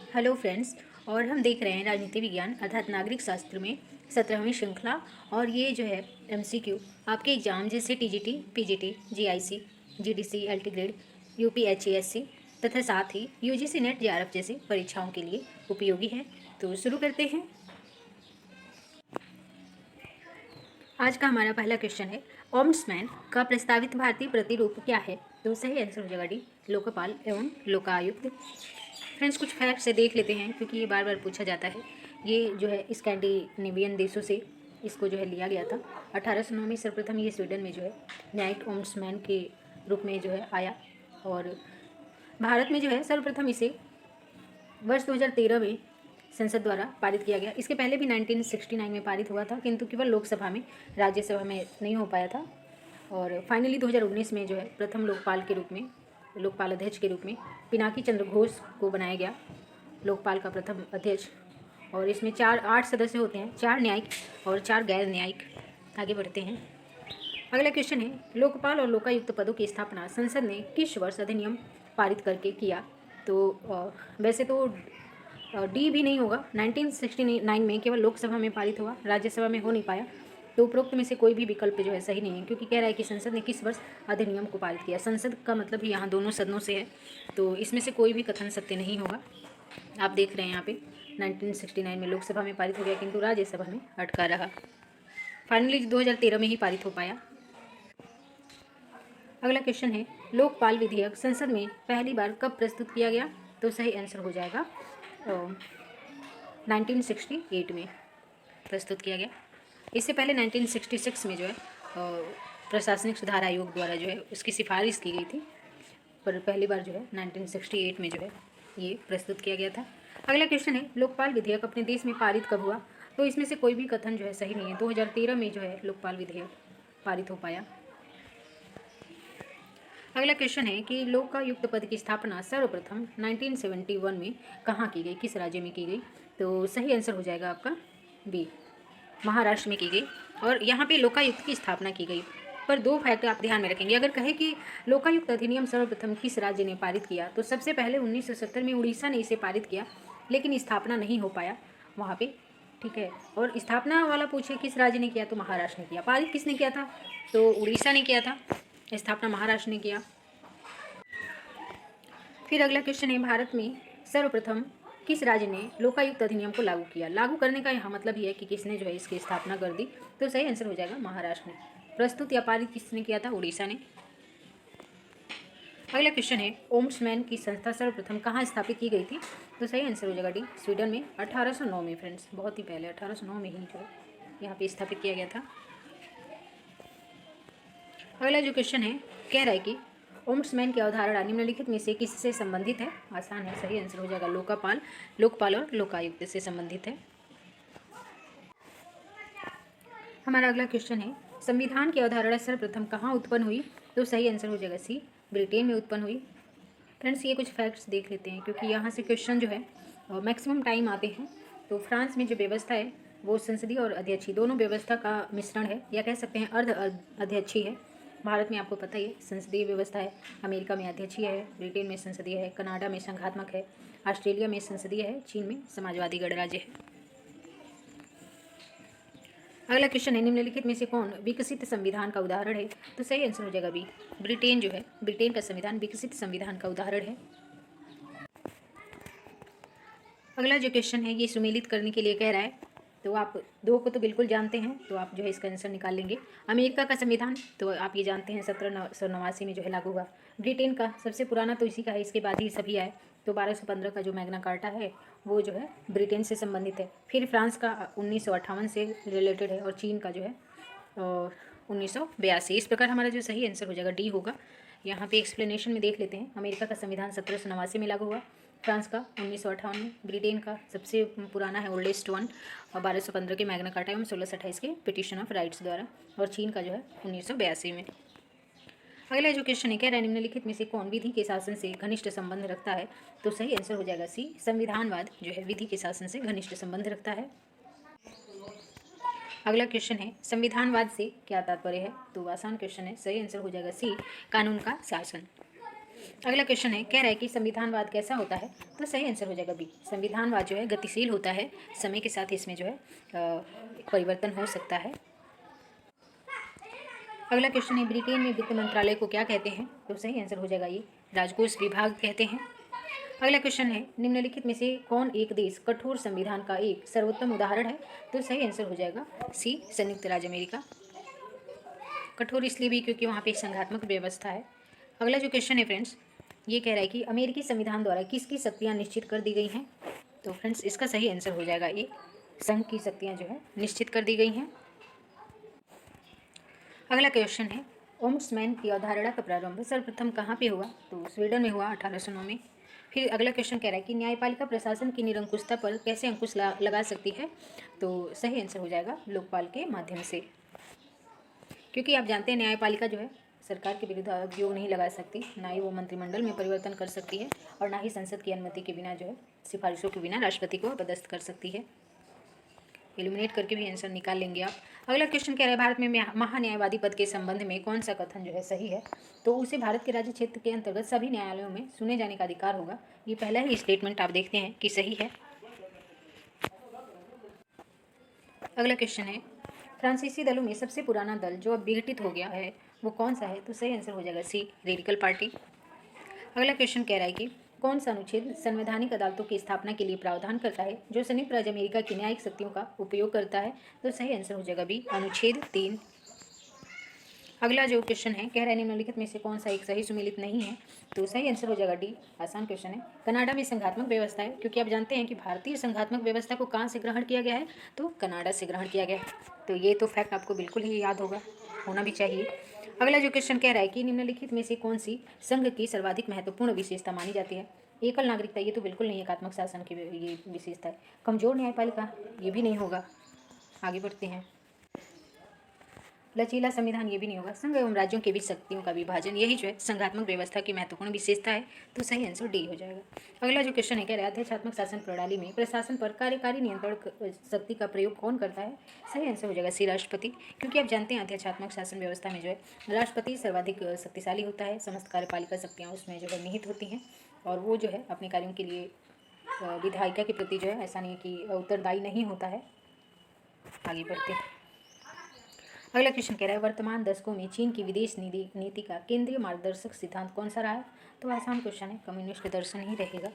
Hello friends. और हम देख रहे हैं राजनीति विज्ञान अर्थात नागरिक शास्त्र में 17वीं श्रृंखला। और ये जो है एमसीक्यू आपके एग्जाम जैसे TGT, PGT, GIC, GDC, LT grade, UPHESC तथा साथ ही यूजीसी नेट जेआरएफ जैसे परीक्षाओं के लिए उपयोगी है। तो शुरू करते हैं। आज का हमारा पहला क्वेश्चन है, ओम्बड्समैन का प्रस्तावित भारतीय प्रतिरूप क्या है? तो सही आंसर हो जाएगा डी, लोकपाल एवं लोकायुक्त। फ्रेंड्स, कुछ फैक्ट से देख लेते हैं क्योंकि ये बार बार पूछा जाता है। ये जो है स्कैंडिनेवियन देशों से इसको जो है लिया गया था। 1809 में सर्वप्रथम ये स्वीडन में जो है न्यायिक ओम्बड्समैन के रूप में जो है आया। और भारत में जो है सर्वप्रथम इसे वर्ष 2013 में संसद द्वारा पारित किया गया। इसके पहले भी 1969 में पारित हुआ था, किंतु केवल लोकसभा में, राज्यसभा में नहीं हो पाया था। और फाइनली 2019 में जो है प्रथम लोकपाल के रूप में, लोकपाल अध्यक्ष के रूप में पिनाकी चंद्र घोष को बनाया गया लोकपाल का प्रथम अध्यक्ष। और इसमें 8 सदस्य होते हैं, 4 न्यायिक और 4 गैर न्यायिक। आगे बढ़ते हैं। अगला क्वेश्चन है, लोकपाल और लोकायुक्त पदों की स्थापना संसद ने किस वर्ष अधिनियम पारित करके किया? तो वैसे तो डी भी नहीं होगा। 1969 में केवल लोकसभा में पारित हुआ, राज्यसभा में हो नहीं पाया। तो उपरोक्त में से कोई भी विकल्प जो है सही नहीं है, क्योंकि कह रहा है कि संसद ने किस वर्ष अधिनियम को पारित किया। संसद का मतलब ही यहाँ दोनों सदनों से है, तो इसमें से कोई भी कथन सत्य नहीं होगा। आप देख रहे हैं यहाँ पे 1969 में लोकसभा में पारित हो गया, किंतु राज्यसभा में अटका रहा। फाइनली 2013 में ही पारित हो पाया। अगला क्वेश्चन है, लोकपाल विधेयक संसद में पहली बार कब प्रस्तुत किया गया? तो सही आंसर हो जाएगा 1968 में प्रस्तुत किया गया। इससे पहले 1966 में जो है प्रशासनिक सुधार आयोग द्वारा जो है उसकी सिफारिश की गई थी, पर पहली बार जो है 1968 में जो है ये प्रस्तुत किया गया था। अगला क्वेश्चन है, लोकपाल विधेयक अपने देश में पारित कब हुआ? तो इसमें से कोई भी कथन जो है सही नहीं है। 2013 में जो है लोकपाल विधेयक पारित हो पाया। अगला क्वेश्चन है कि लोकायुक्त पद की स्थापना सर्वप्रथम 1971 में कहाँ की गई, किस राज्य में की गई? तो सही आंसर हो जाएगा आपका बी, महाराष्ट्र में की गई। और यहाँ पे लोकायुक्त की स्थापना की गई। पर 2 फैक्ट आप ध्यान में रखेंगे। अगर कहे कि लोकायुक्त अधिनियम सर्वप्रथम किस राज्य ने पारित किया, तो सबसे पहले 1970 में उड़ीसा ने इसे पारित किया, लेकिन स्थापना नहीं हो पाया वहाँ पे, ठीक है। और स्थापना वाला पूछे किस राज्य ने किया, तो महाराष्ट्र ने किया। पारित किसने किया था? तो उड़ीसा ने किया था। स्थापना महाराष्ट्र ने किया। फिर अगला क्वेश्चन है, भारत में सर्वप्रथम किस राज्य ने लोकायुक्त अधिनियम को लागू किया? लागू करने का यहाँ मतलब ये है कि किसने जो है इसकी स्थापना कर दी। तो सही आंसर हो जाएगा महाराष्ट्र ने। प्रस्तुत या पारित किसने किया था? उड़ीसा ने। अगला क्वेश्चन है, ओम्बड्समैन की संस्था सर्वप्रथम कहाँ स्थापित की गई थी? तो सही आंसर हो जाएगा डी, स्वीडन में 1809 में। फ्रेंड्स, बहुत ही पहले 1809 में ही जो यहाँ पे स्थापित किया गया था। अगला जो क्वेश्चन है, कह रहा है कि ओम्बड्समैन की अवधारणा निम्नलिखित में से किससे संबंधित है? आसान है, सही आंसर हो जाएगा लोकपाल और लोकायुक्त से संबंधित है। हमारा अगला क्वेश्चन है, संविधान की अवधारणा सर्वप्रथम कहाँ उत्पन्न हुई? तो सही आंसर हो जाएगा सी, ब्रिटेन में उत्पन्न हुई। फ्रेंड्स, ये कुछ फैक्ट्स देख लेते हैं क्योंकि यहाँ से क्वेश्चन जो है मैक्सिमम टाइम आते हैं। तो फ्रांस में जो व्यवस्था है वो संसदीय और अध्यक्षीय दोनों व्यवस्था का मिश्रण है, या कह सकते हैं अर्ध अध्यक्षीय है। भारत में आपको पता ही है संसदीय व्यवस्था है, अमेरिका में अध्यक्षीय है, ब्रिटेन में संसदीय है, कनाडा में संघात्मक है, ऑस्ट्रेलिया में संसदीय है, चीन में समाजवादी गणराज्य है। अगला क्वेश्चन है, निम्नलिखित में से कौन विकसित संविधान का उदाहरण है? तो सही आंसर हो जाएगा बी, ब्रिटेन जो है, ब्रिटेन का संविधान विकसित संविधान का उदाहरण है। अगला जो क्वेश्चन है ये सुमेलित करने के लिए कह रहा है, तो आप 2 को तो बिल्कुल जानते हैं, तो आप जो है इसका आंसर निकाल लेंगे। अमेरिका का संविधान तो आप ये जानते हैं 1789 में जो है लागू हुआ। ब्रिटेन का सबसे पुराना तो इसी का है, इसके बाद ही सभी आए। तो 1215 का जो मैग्ना कार्टा है वो जो है ब्रिटेन से संबंधित है। फिर फ्रांस का 1958 से रिलेटेड है, और चीन का जो है 1982। इस प्रकार हमारा जो सही आंसर हो जाएगा डी होगा। यहाँ पे एक्सप्लेनेशन में देख लेते हैं। अमेरिका का संविधान 1789 में लागू हुआ, फ्रांस का 1958 में, ब्रिटेन का सबसे पुराना है ओल्डेस्ट वन और 1215 के मैग्ना कार्टा एवं 1628 के पिटिशन ऑफ राइट्स द्वारा, और चीन का जो है 1982 में। अगला जो क्वेश्चन है, कह रहा है निम्नलिखित में से कौन विधि के शासन से घनिष्ठ संबंध रखता है? तो सही आंसर हो जाएगा सी, संविधानवाद जो है विधि के शासन से घनिष्ठ संबंध रखता है। अगला क्वेश्चन है, संविधानवाद से क्या तात्पर्य है? तो आसान क्वेश्चन है, सही आंसर हो जाएगा सी, कानून का शासन। अगला क्वेश्चन है, कह रहा है कि संविधानवाद कैसा होता है? तो सही आंसर हो जाएगा बी। संविधानवाद जो है गतिशील होता है, समय के साथ इसमें जो है परिवर्तन हो सकता है। अगला क्वेश्चन है, ब्रिटेन में वित्त मंत्रालय को क्या कहते हैं? तो सही आंसर हो जाएगा ये राजकोष विभाग कहते हैं। अगला क्वेश्चन है, निम्नलिखित में से कौन एक देश कठोर संविधान का एक सर्वोत्तम उदाहरण है? तो सही आंसर हो जाएगा सी, संयुक्त राज्य अमेरिका। कठोर इसलिए भी क्योंकि वहाँ पे संघात्मक व्यवस्था है। अगला जो क्वेश्चन है फ्रेंड्स, ये कह रहा है कि अमेरिकी संविधान द्वारा किसकी शक्तियाँ निश्चित कर दी गई हैं? तो फ्रेंड्स इसका सही आंसर हो जाएगा ए, संघ की शक्तियाँ जो है निश्चित कर दी गई हैं। अगला क्वेश्चन है, ओम्समैन की अवधारणा का प्रारंभ सर्वप्रथम कहाँ पे हुआ? तो स्वीडन में हुआ 1809 में। फिर अगला क्वेश्चन कह रहा है कि न्यायपालिका प्रशासन की निरंकुशता पर कैसे अंकुश लगा सकती है? तो सही आंसर हो जाएगा लोकपाल के माध्यम से, क्योंकि आप जानते हैं न्यायपालिका जो है सरकार के विरुद्ध अभियोग नहीं लगा सकती, ना ही वो मंत्रिमंडल में परिवर्तन कर सकती है और ना ही संसद की अनुमति के बिना जो है सिफारिशों के बिना राष्ट्रपति को पदस्थ कर सकती है। एलिमिनेट करके भी आंसर निकाल लेंगे आप। अगला क्वेश्चन कह रहा है, भारत में महान्यायवादी पद के संबंध में कौन सा कथन जो है सही है? तो उसे भारत के राज्य क्षेत्र के अंतर्गत सभी न्यायालयों में सुने जाने का अधिकार होगा। ये पहला ही स्टेटमेंट आप देखते हैं कि सही है। अगला क्वेश्चन है, फ्रांसीसी दलों में सबसे पुराना दल जो अब विघटित हो गया है वो कौन सा है? तो सही आंसर हो जाएगा सी, रेडिकल पार्टी। अगला क्वेश्चन कह रहा है कि कौन सा अनुच्छेद संवैधानिक अदालतों की स्थापना के लिए प्रावधान करता है जो संयुक्त राज्य अमेरिका की न्यायिक शक्तियों का उपयोग करता है? तो सही आंसर हो जाएगा बी, अनुच्छेद 3। अगला जो क्वेश्चन है, कह रहा है निम्नलिखित में से कौन सा एक सही सुमेलित नहीं है? तो सही आंसर हो जाएगा डी, आसान क्वेश्चन है। कनाडा में संघात्मक व्यवस्था है, क्योंकि आप जानते हैं कि भारतीय संघात्मक व्यवस्था को कहाँ से ग्रहण किया गया है? तो कनाडा से ग्रहण किया गया है। तो ये तो फैक्ट आपको बिल्कुल ही याद होगा, होना भी चाहिए। अगला जो क्वेश्चन कह रहा है कि निम्नलिखित में से कौन सी संघ की सर्वाधिक महत्वपूर्ण विशेषता मानी जाती है? एकल नागरिकता, ये तो बिल्कुल नहीं, एकात्मक शासन की ये विशेषता है। कमजोर न्यायपालिका, ये भी नहीं होगा। आगे बढ़ते हैं। लचीला संविधान, ये भी नहीं होगा। संघ एवं राज्यों के बीच शक्तियों का विभाजन, यही जो है संघात्मक व्यवस्था की महत्वपूर्ण विशेषता है। तो सही आंसर डी हो जाएगा। अगला जो क्वेश्चन है, कह रहा है अध्यक्षात्मक शासन प्रणाली में प्रशासन पर कार्यकारी नियंत्रण शक्ति का प्रयोग कौन करता है? सही आंसर हो जाएगा सी, राष्ट्रपति, क्योंकि आप जानते हैं अध्यक्षात्मक शासन व्यवस्था में जो है राष्ट्रपति सर्वाधिक शक्तिशाली होता है। समस्त कार्यपालिका शक्तियाँ उसमें जो है निहित होती हैं और वो जो है अपने कार्यों के लिए विधायिका के प्रति जो है ऐसा नहीं कि उत्तरदायी नहीं होता है। आगे बढ़ते हैं। अगला क्वेश्चन कह रहा है, वर्तमान दशकों में चीन की विदेश नीति का केंद्रीय मार्गदर्शक सिद्धांत कौन सा रहा है? तो आसान क्वेश्चन है, कम्युनिस्ट दर्शन ही रहेगा।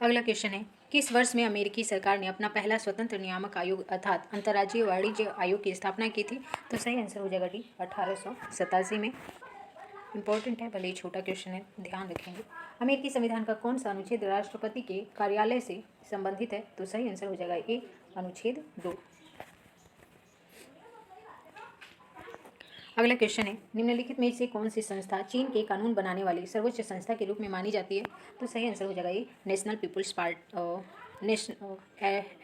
अगला क्वेश्चन है, किस वर्ष में अमेरिकी सरकार ने अपना पहला स्वतंत्र नियामक आयोग अर्थात अंतर्राज्यीय वाणिज्य आयोग की स्थापना की थी? तो सही आंसर हो जाएगा डी, 1887 में। इंपॉर्टेंट है, भले ही छोटा क्वेश्चन है, ध्यान रखेंगे। अमेरिकी संविधान का कौन सा अनुच्छेद राष्ट्रपति के कार्यालय से संबंधित है? तो सही आंसर हो जाएगा ए, अनुच्छेद 2। अगला क्वेश्चन है, निम्नलिखित में से कौन सी संस्था चीन के कानून बनाने वाली सर्वोच्च संस्था के रूप में मानी जाती है? तो सही आंसर हो जाएगा ये, नेशनल पीपुल्स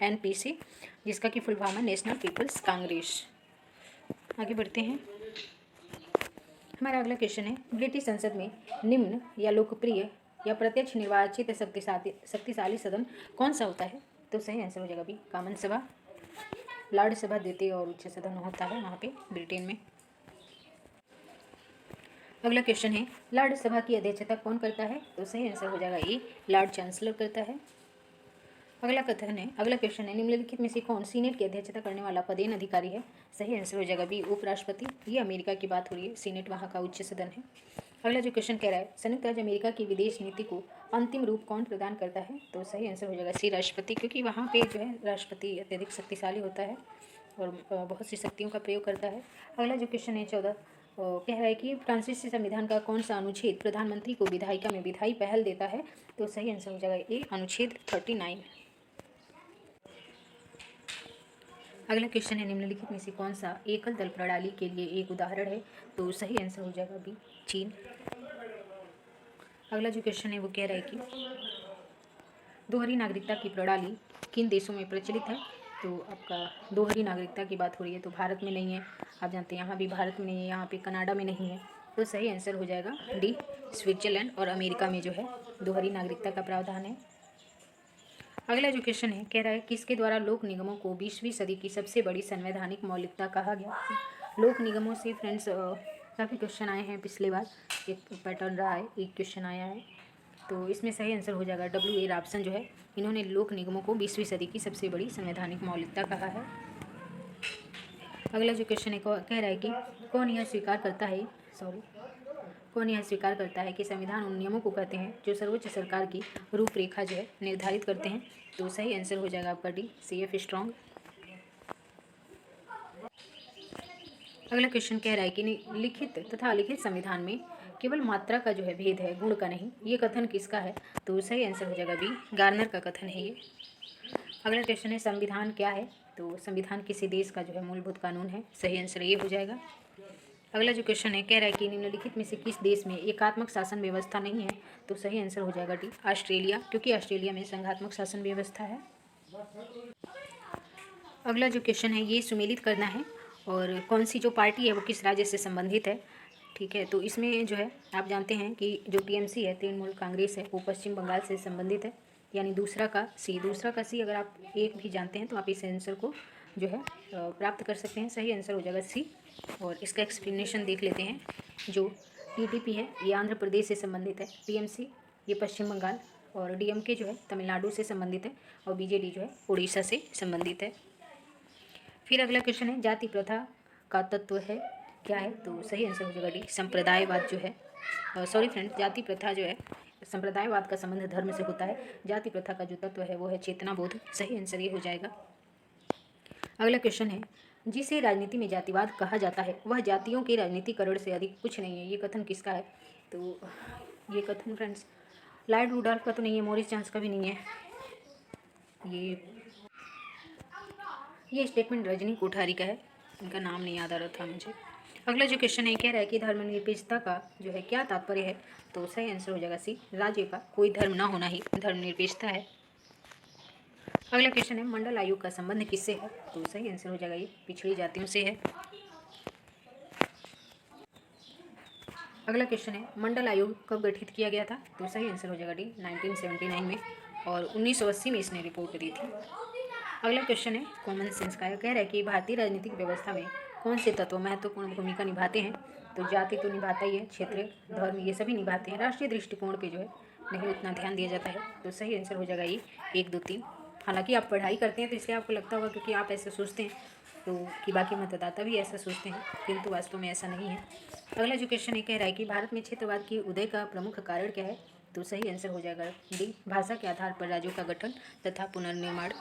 NPC, जिसका कि फुल फॉर्म है नेशनल पीपुल्स कांग्रेस। आगे बढ़ते हैं। हमारा अगला क्वेश्चन है, ब्रिटिश संसद में निम्न या लोकप्रिय या प्रत्यक्ष निर्वाचित शक्तिशाली सदन कौन सा होता है? तो सही आंसर हो जाएगा बी, कॉमन सभा। लॉर्ड सभा द्वितीय और उच्च सदन होता है वहाँ पे ब्रिटेन में। अगला क्वेश्चन है, लॉर्ड सभा की अध्यक्षता कौन करता है? तो सही आंसर हो जाएगा ए, लॉर्ड चांसलर करता है। अगला क्वेश्चन है, निम्नलिखित में से कौन सीनेट की अध्यक्षता करने वाला पदेन अधिकारी है? सही आंसर हो जाएगा बी, उपराष्ट्रपति। ये अमेरिका की बात हो रही है, सीनेट वहाँ का उच्च सदन है। अगला जो क्वेश्चन कह रहा है, संयुक्त राज्य अमेरिका की विदेश नीति को अंतिम रूप कौन प्रदान करता है? तो सही आंसर हो जाएगा सी, राष्ट्रपति, क्योंकि वहाँ पे जो है राष्ट्रपति अत्यधिक शक्तिशाली होता है और बहुत सी शक्तियों का प्रयोग करता है। अगला जो क्वेश्चन है 14, कह रहा है कि फ्रांसीसी संविधान का कौन सा अनुच्छेद प्रधानमंत्री को विधायिका में विधायी पहल देता है? तो सही आंसर हो जाएगा ए, अनुच्छेद 39। अगला क्वेश्चन है, निम्नलिखित में से कौन सा एकल दल प्रणाली के लिए एक उदाहरण है? तो सही आंसर हो जाएगा बी, चीन। अगला जो क्वेश्चन है वो कह रहा है कि दोहरी नागरिकता की प्रणाली किन देशों में प्रचलित है? तो आपका दोहरी नागरिकता की बात हो रही है तो भारत में नहीं है, आप जानते हैं यहाँ भी भारत में नहीं है, यहाँ पे कनाडा में नहीं है। तो सही आंसर हो जाएगा डी, स्विट्जरलैंड और अमेरिका में जो है दोहरी नागरिकता का प्रावधान है। अगला जो क्वेश्चन है, कह रहा है किसके द्वारा लोक निगमों को 20वीं सदी की सबसे बड़ी संवैधानिक मौलिकता कहा गया? लोक निगमों से फ्रेंड्स काफ़ी क्वेश्चन आए हैं पिछली बार, एक पैटर्न रहा है, एक क्वेश्चन आया है, तो इसमें सही आंसर हो जाएगा WA रॉबसन जो है। इन्होंने लोक निगमों को 20वीं सदी की सबसे बड़ी संवैधानिक मौलिकता कहा है। अगला जो क्वेश्चन है कह रहा है कि कौन यह स्वीकार करता है कि संविधान उन नियमों को कहते हैं जो सर्वोच्च सरकार की रूपरेखा जो है निर्धारित करते हैं। तो सही आंसर हो जाएगा आपका डी, CF स्ट्रॉन्ग। अगला क्वेश्चन कह रहा है कि लिखित तथा अलिखित संविधान में केवल मात्रा का जो है भेद है, गुण का नहीं। ये कथन किसका है? तो सही आंसर हो जाएगा बी, गार्नर का कथन है ये। अगला क्वेश्चन है संविधान क्या है? तो संविधान किसी देश का जो है मूलभूत कानून है। सही आंसर ये हो जाएगा। अगला जो क्वेश्चन है कह रहा है कि निम्नलिखित में से किस देश में एकात्मक शासन व्यवस्था नहीं है? तो सही आंसर हो जाएगा डी, ऑस्ट्रेलिया, क्योंकि ऑस्ट्रेलिया में संघात्मक शासन व्यवस्था है। अगला जो क्वेश्चन है ये सुमेलित करना है और कौन सी जो पार्टी है वो किस राज्य से संबंधित है। ठीक है, तो इसमें जो है आप जानते हैं कि जो TMC है, तृणमूल कांग्रेस है, वो पश्चिम बंगाल से संबंधित है, यानी दूसरा का सी। अगर आप एक भी जानते हैं तो आप इस आंसर को जो है प्राप्त कर सकते हैं। सही आंसर हो जाएगा सी। और इसका एक्सप्लेनेशन देख लेते हैं। जो TDP है ये आंध्र प्रदेश से संबंधित है, TMC ये पश्चिम बंगाल, और DMK जो है तमिलनाडु से संबंधित है, और BJD जो है उड़ीसा से संबंधित है। फिर अगला क्वेश्चन है जाति प्रथा का तत्व है क्या है? तो सही आंसर हो जाएगा डी, संप्रदायवाद जो है। सॉरी फ्रेंड्स, जाति प्रथा जो है संप्रदायवाद का संबंध धर्म से होता है। जाति प्रथा का जो तत्व है वो है चेतना बोध। सही आंसर ये हो जाएगा। अगला क्वेश्चन है जिसे राजनीति में जातिवाद कहा जाता है वह जातियों के राजनीतिकरण से अधिक कुछ नहीं है। ये कथन किसका है? तो ये कथन फ्रेंड्स लॉर्ड रूडोल्फ का तो नहीं है, मॉरिस चांस का भी नहीं है। ये स्टेटमेंट रजनी कोठारी का है, इनका नाम नहीं याद आ रहा था मुझे। अगला जो क्वेश्चन है कह रहा है कि धर्मनिरपेक्षता का जो है क्या तात्पर्य है? तो सही आंसर हो जाएगा सी, राज्य का कोई धर्म ना होना ही धर्मनिरपेक्षता है। अगला क्वेश्चन है मंडल आयोग का संबंध किससे है? तो सही आंसर हो जाएगा ये पिछड़ी जातियों से है। अगला क्वेश्चन है मंडल आयोग कब गठित किया गया था? तो सही आंसर हो जाएगा डी, 1979 में, और 1980 में इसने रिपोर्ट दी थी। अगला क्वेश्चन है कॉमन सेंस का, कह रहा है कि भारतीय राजनीतिक व्यवस्था में कौन से तत्व महत्वपूर्ण भूमिका निभाते हैं? तो जाति तो निभाता ही है, क्षेत्र, धर्म, ये सभी निभाते हैं। राष्ट्रीय दृष्टिकोण पे जो है नहीं उतना ध्यान दिया जाता है। तो सही आंसर हो जाएगा ये 1, 2, 3। हालांकि आप पढ़ाई करते हैं तो इसलिए आपको लगता होगा, क्योंकि आप ऐसे सोचते हैं तो कि बाकी मतदाता भी ऐसा सोचते हैं, किंतु वास्तव में ऐसा नहीं है। अगला जो क्वेश्चन ये कह रहा है कि भारत में क्षेत्रवाद की उदय का प्रमुख कारण क्या है? तो सही आंसर हो जाएगा डी, भाषा के आधार पर राज्यों का गठन तथा पुनर्निर्माण।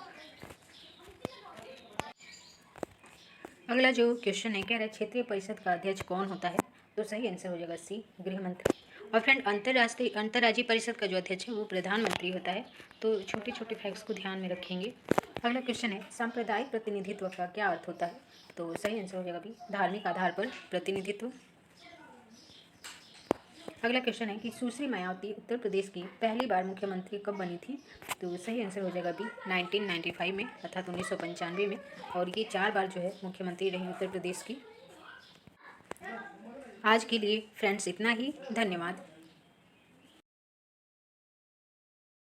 अगला जो क्वेश्चन है कह रहा है क्षेत्रीय परिषद का अध्यक्ष कौन होता है? तो सही आंसर हो जाएगा सी, गृह मंत्री। और फ्रेंड अंतर्राज्यीय परिषद का जो अध्यक्ष है वो प्रधानमंत्री होता है। तो छोटे छोटे फैक्ट्स को ध्यान में रखेंगे। अगला क्वेश्चन है सांप्रदायिक प्रतिनिधित्व का क्या अर्थ होता है? तो सही आंसर हो जाएगा बी, धार्मिक आधार पर प्रतिनिधित्व। अगला क्वेश्चन है कि सुश्री मायावती उत्तर प्रदेश की पहली बार मुख्यमंत्री कब बनी थी? तो सही आंसर हो जाएगा बी, 1995 में, अर्थात 1995 में, और ये 4 बार जो है मुख्यमंत्री रही उत्तर प्रदेश की। आज के लिए फ्रेंड्स इतना ही, धन्यवाद।